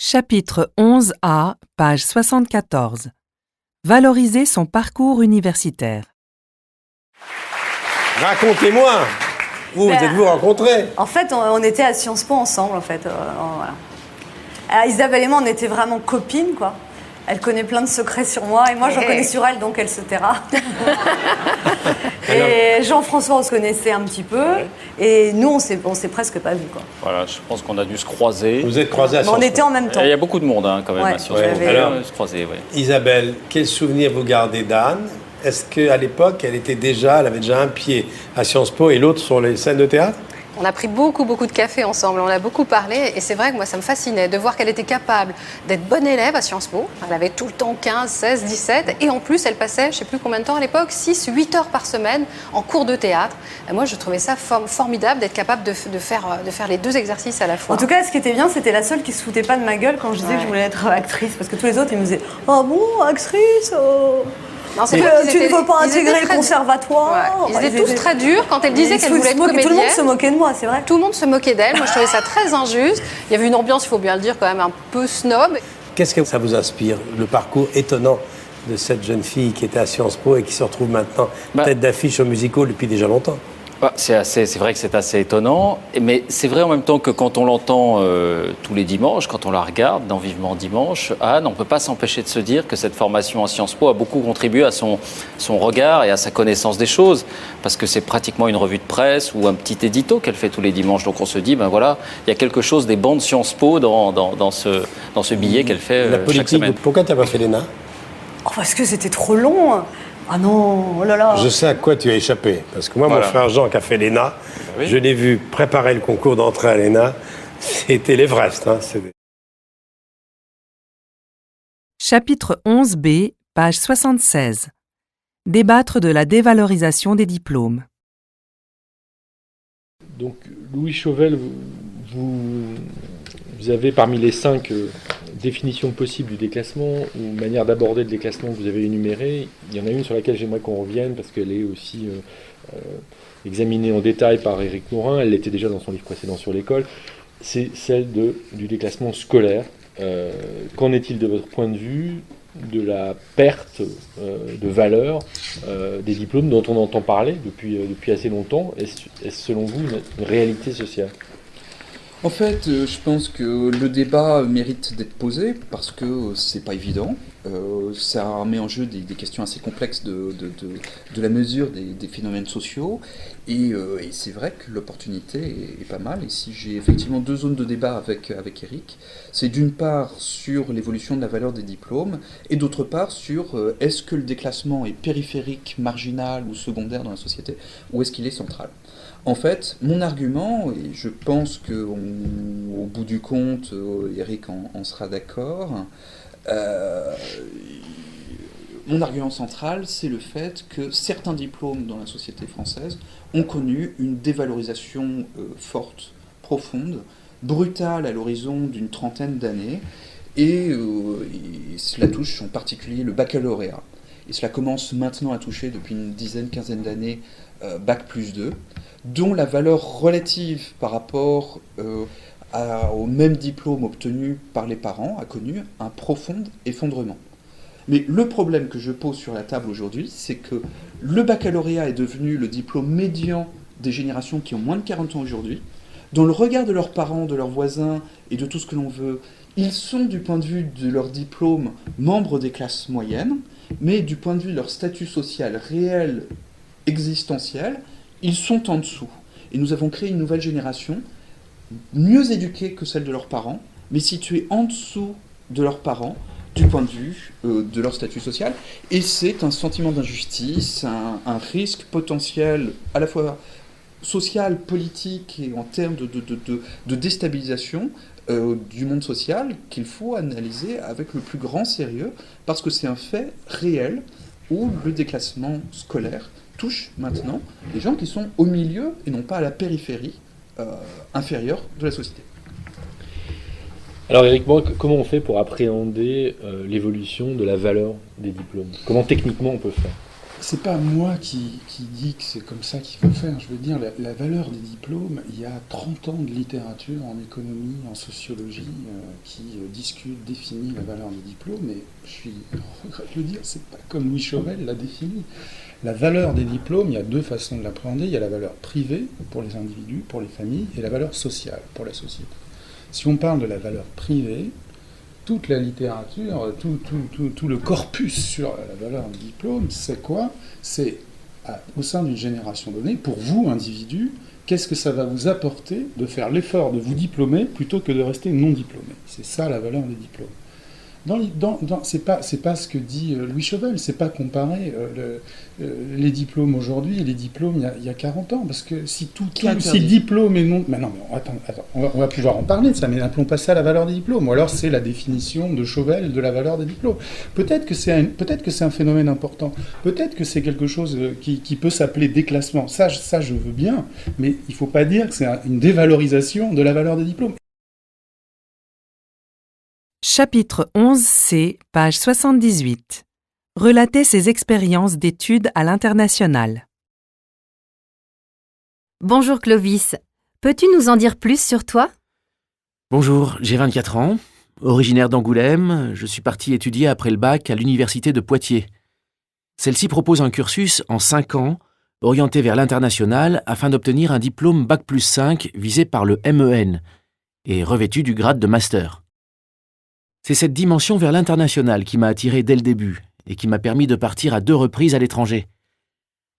Chapitre 11A, page 74. Valoriser son parcours universitaire. Racontez-moi. Vous êtes-vous rencontrés? En fait, on était à Sciences Po ensemble, en fait. Voilà. Isabelle et moi, on était vraiment copines, quoi. Elle connaît plein de secrets sur moi, et moi, j'en connais sur elle, donc elle se taira. Et Jean-François, on se connaissait un petit peu, et nous, on s'est presque pas vus, quoi. Voilà, je pense qu'on a dû se croiser. Vous êtes croisés à Sciences Po. On était en même temps. Il y a beaucoup de monde quand même Ouais. à Sciences Po. Ouais. Alors, Se croiser, ouais. Isabelle, quel souvenir vous gardez d'Anne? Est-ce qu'à l'époque, elle avait déjà un pied à Sciences Po et l'autre sur les scènes de théâtre? On a pris beaucoup de café ensemble, on a beaucoup parlé et c'est vrai que moi ça me fascinait de voir qu'elle était capable d'être bonne élève à Sciences Po. Elle avait tout le temps 15, 16, 17 et en plus elle passait, je ne sais plus combien de temps à l'époque, 6, 8 heures par semaine en cours de théâtre. Et moi je trouvais ça formidable d'être capable de faire les deux exercices à la fois. En tout cas, ce qui était bien, c'était la seule qui se foutait pas de ma gueule quand je disais que je voulais être actrice, parce que tous les autres, ils me disaient « Ah bon, actrice Non, tu ne veux pas intégrer le conservatoire ?» Ils étaient tous très durs quand elle disait qu'elle voulait être comédienne. Tout le monde se moquait de moi, c'est vrai. Tout le monde se moquait d'elle, moi je trouvais ça très injuste. Il y avait une ambiance, il faut bien le dire, quand même un peu snob. Qu'est-ce que ça vous inspire, le parcours étonnant de cette jeune fille qui était à Sciences Po et qui se retrouve maintenant tête d'affiche au musical depuis déjà longtemps? C'est vrai que c'est assez étonnant, mais c'est vrai en même temps que quand on l'entend tous les dimanches, quand on la regarde dans Vivement Dimanche, Anne, on ne peut pas s'empêcher de se dire que cette formation à Sciences Po a beaucoup contribué à son regard et à sa connaissance des choses, parce que c'est pratiquement une revue de presse ou un petit édito qu'elle fait tous les dimanches, donc on se dit, ben voilà, il y a quelque chose des bancs de Sciences Po dans ce billet qu'elle fait La chaque politique, semaine. pourquoi tu n'as pas fait l'ENA? Parce que c'était trop long. Ah non, oh là là. Je sais à quoi tu as échappé. Parce que moi, Voilà. mon frère Jean qui a fait l'ENA, Oui. je l'ai vu préparer le concours d'entrée à l'ENA. C'était l'Everest. Chapitre 11B, page 76. Débattre de la dévalorisation des diplômes. Donc, Louis Chauvel, vous avez parmi les 5 définitions possibles du déclassement ou manières d'aborder le déclassement que vous avez énumérées, il y en a une sur laquelle j'aimerais qu'on revienne parce qu'elle est aussi examinée en détail par Éric Maurin. Elle l'était déjà dans son livre précédent sur l'école. C'est celle du déclassement scolaire. Qu'en est-il de votre point de vue de la perte de valeur des diplômes dont on entend parler depuis assez longtemps? Est-ce selon vous une réalité sociale? En fait, je pense que le débat mérite d'être posé parce que c'est pas évident. Ça met en jeu des questions assez complexes de la mesure des phénomènes sociaux. Et c'est vrai que l'opportunité est pas mal. Et si j'ai effectivement 2 zones de débat avec Eric, c'est d'une part sur l'évolution de la valeur des diplômes et d'autre part sur est-ce que le déclassement est périphérique, marginal ou secondaire dans la société ou est-ce qu'il est central. En fait, mon argument, et je pense qu'au bout du compte, Eric en sera d'accord, mon argument central, c'est le fait que certains diplômes dans la société française ont connu une dévalorisation forte, profonde, brutale à l'horizon d'une trentaine d'années, et cela touche en particulier le baccalauréat. Et cela commence maintenant à toucher depuis une quinzaine d'années Bac plus 2, dont la valeur relative par rapport au même diplôme obtenu par les parents a connu un profond effondrement. Mais le problème que je pose sur la table aujourd'hui, c'est que le baccalauréat est devenu le diplôme médian des générations qui ont moins de 40 ans aujourd'hui. Dans le regard de leurs parents, de leurs voisins et de tout ce que l'on veut, ils sont du point de vue de leur diplôme membres des classes moyennes, mais du point de vue de leur statut social réel, existentiel, ils sont en dessous. Et nous avons créé une nouvelle génération, mieux éduquée que celle de leurs parents, mais située en dessous de leurs parents, du point de vue de leur statut social. Et c'est un sentiment d'injustice, un risque potentiel à la fois social, politique et en termes de déstabilisation du monde social qu'il faut analyser avec le plus grand sérieux, parce que c'est un fait réel où le déclassement scolaire touche maintenant les gens qui sont au milieu et non pas à la périphérie inférieure de la société. Alors Éric, comment on fait pour appréhender l'évolution de la valeur des diplômes? Comment techniquement on peut faire? C'est pas moi qui dis que c'est comme ça qu'il faut faire. Je veux dire, la valeur des diplômes, il y a 30 ans de littérature en économie, en sociologie, qui discute, définit la valeur des diplômes, et je regrette de le dire, c'est pas comme Louis Chauvel l'a défini. La valeur des diplômes, il y a deux façons de l'appréhender. Il y a la valeur privée pour les individus, pour les familles, et la valeur sociale pour la société. Si on parle de la valeur privée, toute la littérature, tout le corpus sur la valeur du diplôme, c'est quoi? C'est, au sein d'une génération donnée, pour vous, individu, qu'est-ce que ça va vous apporter de faire l'effort de vous diplômer plutôt que de rester non diplômé? C'est ça la valeur des diplômes. C'est pas ce que dit Louis Chauvel, c'est pas comparer les diplômes aujourd'hui et les diplômes il y a 40 ans, parce que si diplôme est non... Mais non, mais attends, on va pouvoir en parler de ça, mais n'appelons pas ça la valeur des diplômes, ou alors c'est la définition de Chauvel de la valeur des diplômes. Peut-être que c'est un phénomène important, peut-être que c'est quelque chose qui peut s'appeler déclassement, ça je veux bien, mais il faut pas dire que c'est une dévalorisation de la valeur des diplômes. Chapitre 11C, page 78. Relatez ses expériences d'études à l'international. Bonjour Clovis, peux-tu nous en dire plus sur toi? Bonjour, j'ai 24 ans, originaire d'Angoulême, je suis parti étudier après le bac à l'université de Poitiers. Celle-ci propose un cursus en 5 ans, orienté vers l'international afin d'obtenir un diplôme Bac+5 visé par le MEN et revêtu du grade de master. C'est cette dimension vers l'international qui m'a attiré dès le début et qui m'a permis de partir à 2 reprises à l'étranger.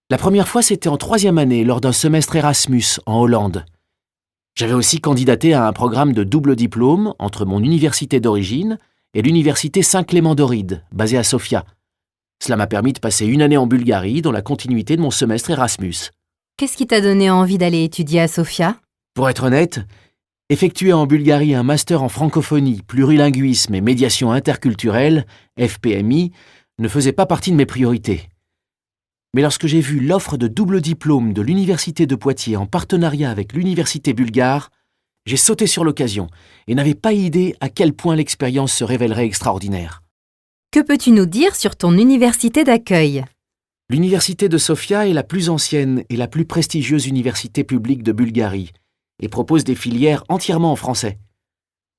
La première fois, c'était en 3e année, lors d'un semestre Erasmus en Hollande. J'avais aussi candidaté à un programme de double diplôme entre mon université d'origine et l'université Saint-Clément d'Ohrid, basée à Sofia. Cela m'a permis de passer 1 année en Bulgarie dans la continuité de mon semestre Erasmus. Qu'est-ce qui t'a donné envie d'aller étudier à Sofia? Pour être honnête, effectuer en Bulgarie un master en francophonie, plurilinguisme et médiation interculturelle, FPMI, ne faisait pas partie de mes priorités. Mais lorsque j'ai vu l'offre de double diplôme de l'université de Poitiers en partenariat avec l'université bulgare, j'ai sauté sur l'occasion et n'avais pas idée à quel point l'expérience se révélerait extraordinaire. Que peux-tu nous dire sur ton université d'accueil? L'université de Sofia est la plus ancienne et la plus prestigieuse université publique de Bulgarie et propose des filières entièrement en français.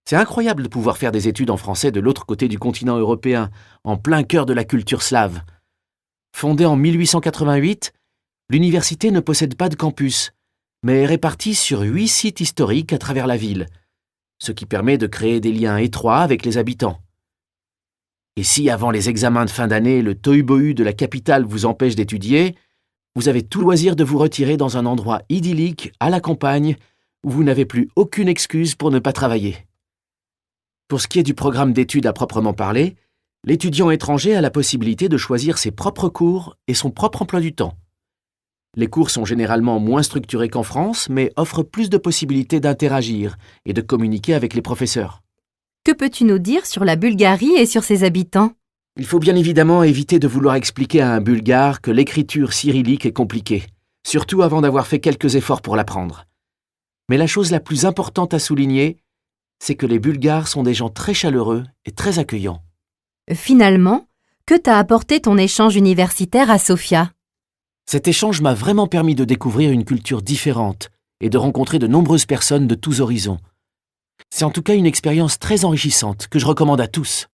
C'est incroyable de pouvoir faire des études en français de l'autre côté du continent européen, en plein cœur de la culture slave. Fondée en 1888, l'université ne possède pas de campus, mais est répartie sur 8 sites historiques à travers la ville, ce qui permet de créer des liens étroits avec les habitants. Et si avant les examens de fin d'année, le tohu-bohu de la capitale vous empêche d'étudier, vous avez tout loisir de vous retirer dans un endroit idyllique, à la campagne, où vous n'avez plus aucune excuse pour ne pas travailler. Pour ce qui est du programme d'études à proprement parler, l'étudiant étranger a la possibilité de choisir ses propres cours et son propre emploi du temps. Les cours sont généralement moins structurés qu'en France, mais offrent plus de possibilités d'interagir et de communiquer avec les professeurs. Que peux-tu nous dire sur la Bulgarie et sur ses habitants? Il faut bien évidemment éviter de vouloir expliquer à un Bulgare que l'écriture cyrillique est compliquée, surtout avant d'avoir fait quelques efforts pour l'apprendre. Mais la chose la plus importante à souligner, c'est que les Bulgares sont des gens très chaleureux et très accueillants. Finalement, que t'a apporté ton échange universitaire à Sofia? Cet échange m'a vraiment permis de découvrir une culture différente et de rencontrer de nombreuses personnes de tous horizons. C'est en tout cas une expérience très enrichissante que je recommande à tous.